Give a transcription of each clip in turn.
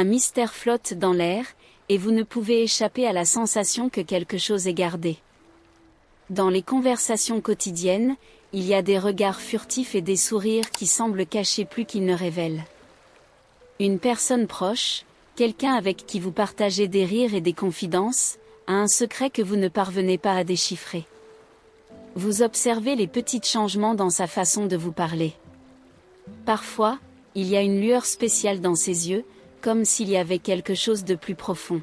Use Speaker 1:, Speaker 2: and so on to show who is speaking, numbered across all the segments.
Speaker 1: Un mystère flotte dans l'air, et vous ne pouvez échapper à la sensation que quelque chose est gardé. Dans les conversations quotidiennes, il y a des regards furtifs et des sourires qui semblent cacher plus qu'ils ne révèlent. Une personne proche, quelqu'un avec qui vous partagez des rires et des confidences, a un secret que vous ne parvenez pas à déchiffrer. Vous observez les petits changements dans sa façon de vous parler. Parfois, il y a une lueur spéciale dans ses yeux, comme s'il y avait quelque chose de plus profond.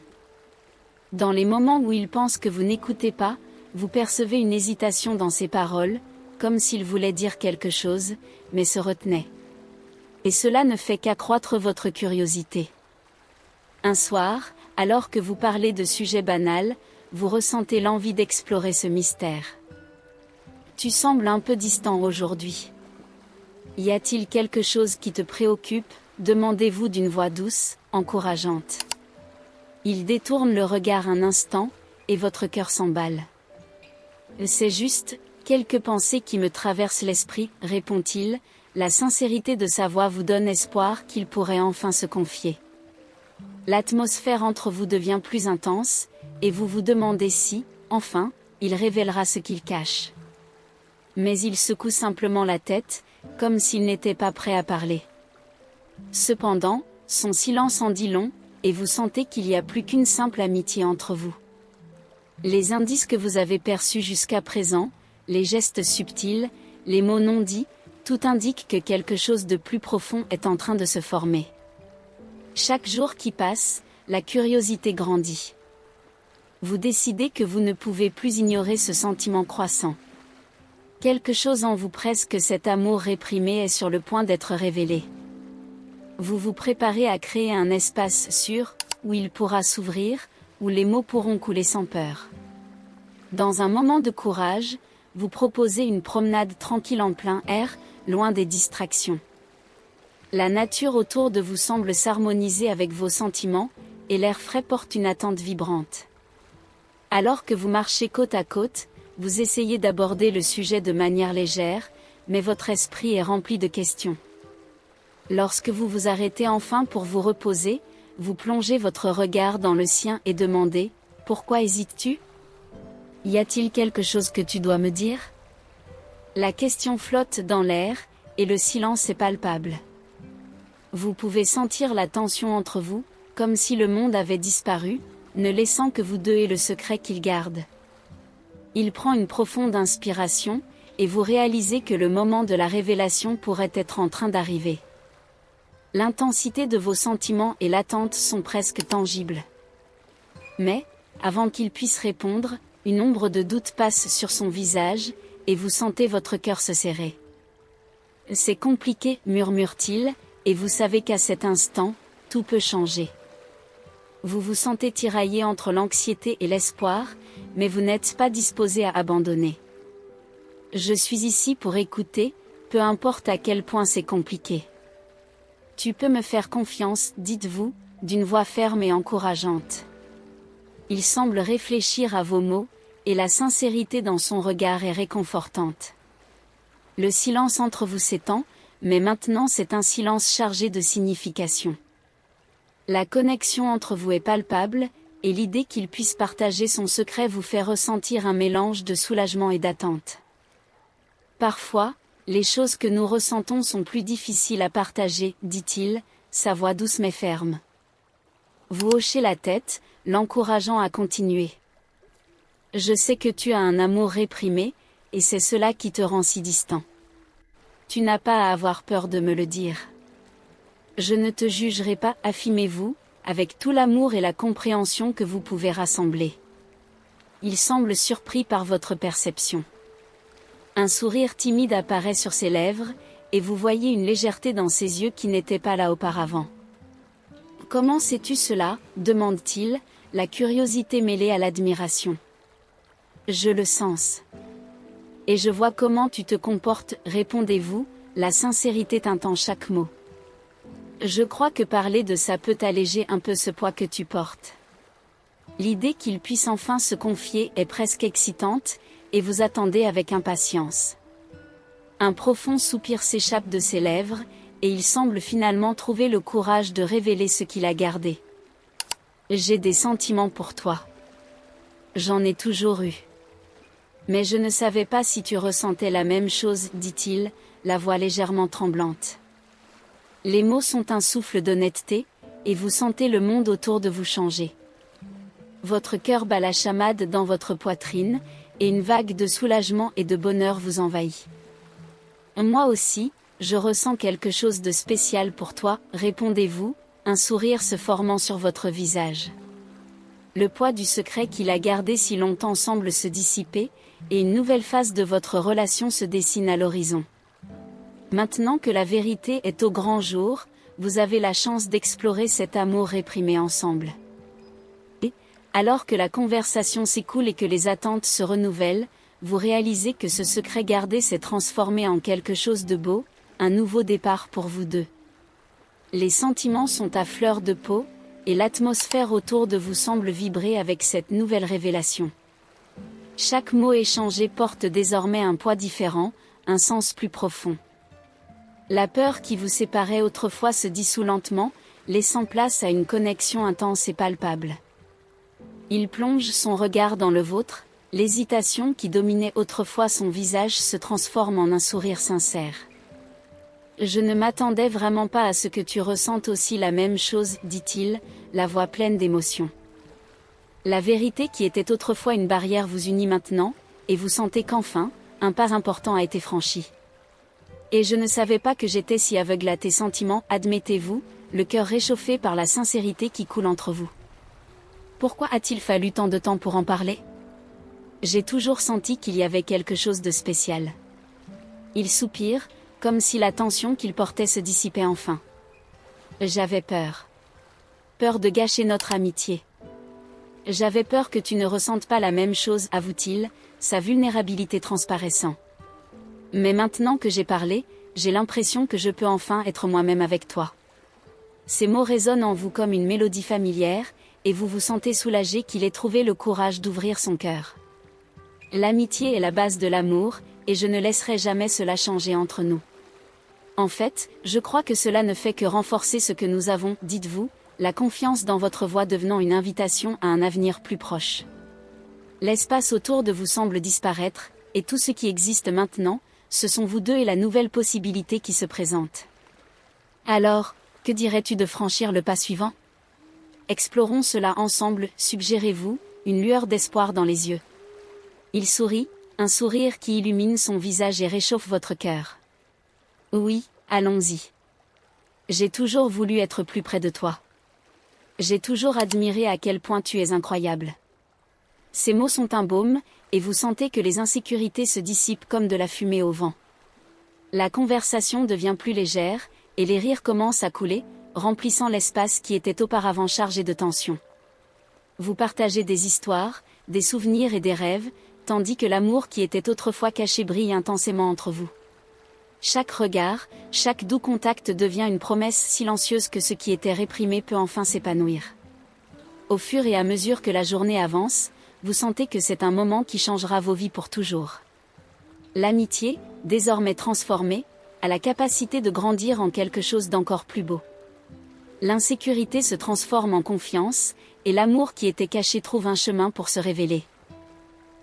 Speaker 1: Dans les moments où il pense que vous n'écoutez pas, vous percevez une hésitation dans ses paroles, comme s'il voulait dire quelque chose, mais se retenait. Et cela ne fait qu'accroître votre curiosité. Un soir, alors que vous parlez de sujets banals, vous ressentez l'envie d'explorer ce mystère. Tu sembles un peu distant aujourd'hui. Y a-t-il quelque chose qui te préoccupe ? Demandez-vous d'une voix douce, encourageante. Il détourne le regard un instant, et votre cœur s'emballe. C'est juste, quelques pensées qui me traversent l'esprit, répond-il, la sincérité de sa voix vous donne espoir qu'il pourrait enfin se confier. L'atmosphère entre vous devient plus intense, et vous vous demandez si, enfin, il révélera ce qu'il cache. Mais il secoue simplement la tête, comme s'il n'était pas prêt à parler. Cependant, son silence en dit long, et vous sentez qu'il n'y a plus qu'une simple amitié entre vous. Les indices que vous avez perçus jusqu'à présent, les gestes subtils, les mots non dits, tout indique que quelque chose de plus profond est en train de se former. Chaque jour qui passe, la curiosité grandit. Vous décidez que vous ne pouvez plus ignorer ce sentiment croissant. Quelque chose en vous presse que cet amour réprimé est sur le point d'être révélé. Vous vous préparez à créer un espace sûr, où il pourra s'ouvrir, où les mots pourront couler sans peur. Dans un moment de courage, vous proposez une promenade tranquille en plein air, loin des distractions. La nature autour de vous semble s'harmoniser avec vos sentiments, et l'air frais porte une attente vibrante. Alors que vous marchez côte à côte, vous essayez d'aborder le sujet de manière légère, mais votre esprit est rempli de questions. Lorsque vous vous arrêtez enfin pour vous reposer, vous plongez votre regard dans le sien et demandez « Pourquoi hésites-tu ? Y a-t-il quelque chose que tu dois me dire ?» La question flotte dans l'air, et le silence est palpable. Vous pouvez sentir la tension entre vous, comme si le monde avait disparu, ne laissant que vous deux et le secret qu'il garde. Il prend une profonde inspiration, et vous réalisez que le moment de la révélation pourrait être en train d'arriver. L'intensité de vos sentiments et l'attente sont presque tangibles. Mais, avant qu'il puisse répondre, une ombre de doute passe sur son visage, et vous sentez votre cœur se serrer. « C'est compliqué, murmure-t-il, et vous savez qu'à cet instant, tout peut changer. Vous vous sentez tiraillé entre l'anxiété et l'espoir, mais vous n'êtes pas disposé à abandonner. « Je suis ici pour écouter, peu importe à quel point c'est compliqué. Tu peux me faire confiance, dites-vous, d'une voix ferme et encourageante. Il semble réfléchir à vos mots, et la sincérité dans son regard est réconfortante. Le silence entre vous s'étend, mais maintenant c'est un silence chargé de signification. La connexion entre vous est palpable, et l'idée qu'il puisse partager son secret vous fait ressentir un mélange de soulagement et d'attente. Parfois, les choses que nous ressentons sont plus difficiles à partager, dit-il, sa voix douce mais ferme. Vous hochez la tête, l'encourageant à continuer. Je sais que tu as un amour réprimé, et c'est cela qui te rend si distant. Tu n'as pas à avoir peur de me le dire. Je ne te jugerai pas, affirmez-vous, avec tout l'amour et la compréhension que vous pouvez rassembler. Il semble surpris par votre perception. Un sourire timide apparaît sur ses lèvres, et vous voyez une légèreté dans ses yeux qui n'était pas là auparavant. « Comment sais-tu cela ?» demande-t-il, la curiosité mêlée à l'admiration. « Je le sens. Et je vois comment tu te comportes, répondez-vous, la sincérité teintant chaque mot. Je crois que parler de ça peut alléger un peu ce poids que tu portes. » L'idée qu'il puisse enfin se confier est presque excitante, et vous attendez avec impatience. Un profond soupir s'échappe de ses lèvres, et il semble finalement trouver le courage de révéler ce qu'il a gardé. J'ai des sentiments pour toi. J'en ai toujours eu. Mais je ne savais pas si tu ressentais la même chose, dit-il, la voix légèrement tremblante. Les mots sont un souffle d'honnêteté, et vous sentez le monde autour de vous changer. Votre cœur bat la chamade dans votre poitrine, et une vague de soulagement et de bonheur vous envahit. Moi aussi, je ressens quelque chose de spécial pour toi, répondez-vous, un sourire se formant sur votre visage. Le poids du secret qu'il a gardé si longtemps semble se dissiper, et une nouvelle phase de votre relation se dessine à l'horizon. Maintenant que la vérité est au grand jour, vous avez la chance d'explorer cet amour réprimé ensemble. Et, alors que la conversation s'écoule et que les attentes se renouvellent, vous réalisez que ce secret gardé s'est transformé en quelque chose de beau, un nouveau départ pour vous deux. Les sentiments sont à fleur de peau, et l'atmosphère autour de vous semble vibrer avec cette nouvelle révélation. Chaque mot échangé porte désormais un poids différent, un sens plus profond. La peur qui vous séparait autrefois se dissout lentement, laissant place à une connexion intense et palpable. Il plonge son regard dans le vôtre, l'hésitation qui dominait autrefois son visage se transforme en un sourire sincère. Je ne m'attendais vraiment pas à ce que tu ressentes aussi la même chose, dit-il, la voix pleine d'émotion. La vérité qui était autrefois une barrière vous unit maintenant, et vous sentez qu'enfin, un pas important a été franchi. Et je ne savais pas que j'étais si aveugle à tes sentiments, admettez-vous, le cœur réchauffé par la sincérité qui coule entre vous. Pourquoi a-t-il fallu tant de temps pour en parler ? J'ai toujours senti qu'il y avait quelque chose de spécial. Il soupire, comme si la tension qu'il portait se dissipait enfin. J'avais peur. Peur de gâcher notre amitié. J'avais peur que tu ne ressentes pas la même chose, avoue-t-il, sa vulnérabilité transparaissant. Mais maintenant que j'ai parlé, j'ai l'impression que je peux enfin être moi-même avec toi. Ces mots résonnent en vous comme une mélodie familière, et vous vous sentez soulagé qu'il ait trouvé le courage d'ouvrir son cœur. L'amitié est la base de l'amour, et je ne laisserai jamais cela changer entre nous. En fait, je crois que cela ne fait que renforcer ce que nous avons, dites-vous, la confiance dans votre voix devenant une invitation à un avenir plus proche. L'espace autour de vous semble disparaître, et tout ce qui existe maintenant, ce sont vous deux et la nouvelle possibilité qui se présente. Alors, que dirais-tu de franchir le pas suivant ? Explorons cela ensemble, suggérez-vous, une lueur d'espoir dans les yeux. Il sourit, un sourire qui illumine son visage et réchauffe votre cœur. Oui, allons-y. J'ai toujours voulu être plus près de toi. J'ai toujours admiré à quel point tu es incroyable. Ces mots sont un baume, et vous sentez que les insécurités se dissipent comme de la fumée au vent. La conversation devient plus légère, et les rires commencent à couler, remplissant l'espace qui était auparavant chargé de tension. Vous partagez des histoires, des souvenirs et des rêves, tandis que l'amour qui était autrefois caché brille intensément entre vous. Chaque regard, chaque doux contact devient une promesse silencieuse que ce qui était réprimé peut enfin s'épanouir. Au fur et à mesure que la journée avance, vous sentez que c'est un moment qui changera vos vies pour toujours. L'amitié, désormais transformée, a la capacité de grandir en quelque chose d'encore plus beau. L'insécurité se transforme en confiance, et l'amour qui était caché trouve un chemin pour se révéler.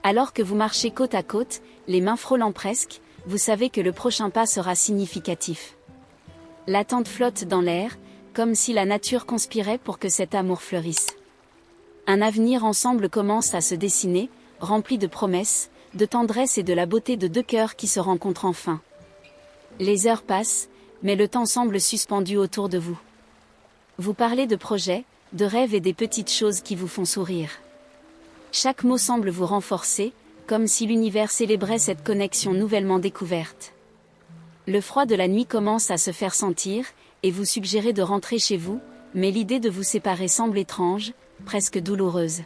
Speaker 1: Alors que vous marchez côte à côte, les mains frôlant presque, vous savez que le prochain pas sera significatif. L'attente flotte dans l'air, comme si la nature conspirait pour que cet amour fleurisse. Un avenir ensemble commence à se dessiner, rempli de promesses, de tendresse et de la beauté de deux cœurs qui se rencontrent enfin. Les heures passent, mais le temps semble suspendu autour de vous. Vous parlez de projets, de rêves et des petites choses qui vous font sourire. Chaque mot semble vous renforcer, comme si l'univers célébrait cette connexion nouvellement découverte. Le froid de la nuit commence à se faire sentir, et vous suggérez de rentrer chez vous, mais l'idée de vous séparer semble étrange, presque douloureuse.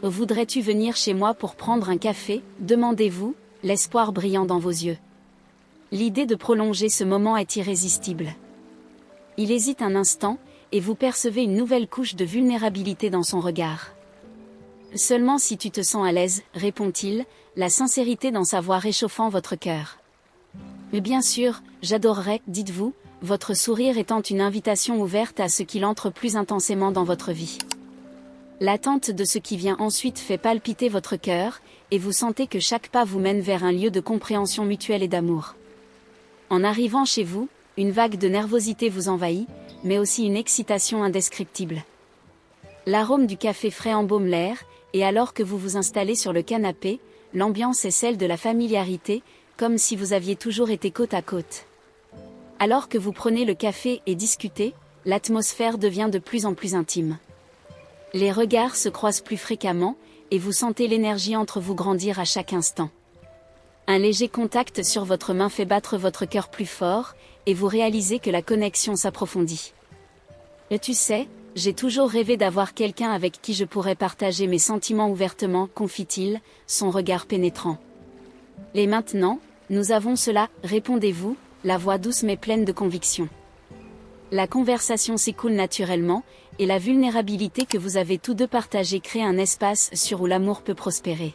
Speaker 1: Voudrais-tu venir chez moi pour prendre un café, demandez-vous, l'espoir brillant dans vos yeux. L'idée de prolonger ce moment est irrésistible. Il hésite un instant, et vous percevez une nouvelle couche de vulnérabilité dans son regard. Seulement si tu te sens à l'aise, répond-il, la sincérité dans sa voix réchauffant votre cœur. Mais bien sûr, j'adorerais, dites-vous, votre sourire étant une invitation ouverte à ce qu'il entre plus intensément dans votre vie. L'attente de ce qui vient ensuite fait palpiter votre cœur, et vous sentez que chaque pas vous mène vers un lieu de compréhension mutuelle et d'amour. En arrivant chez vous, une vague de nervosité vous envahit, mais aussi une excitation indescriptible. L'arôme du café frais embaume l'air, et alors que vous vous installez sur le canapé, l'ambiance est celle de la familiarité, comme si vous aviez toujours été côte à côte. Alors que vous prenez le café et discutez, l'atmosphère devient de plus en plus intime. Les regards se croisent plus fréquemment, et vous sentez l'énergie entre vous grandir à chaque instant. Un léger contact sur votre main fait battre votre cœur plus fort, et vous réalisez que la connexion s'approfondit. Et tu sais, j'ai toujours rêvé d'avoir quelqu'un avec qui je pourrais partager mes sentiments ouvertement, confie-t-il, son regard pénétrant. Et maintenant, nous avons cela, répondez-vous, la voix douce mais pleine de conviction. La conversation s'écoule naturellement, et la vulnérabilité que vous avez tous deux partagée crée un espace sûr où l'amour peut prospérer.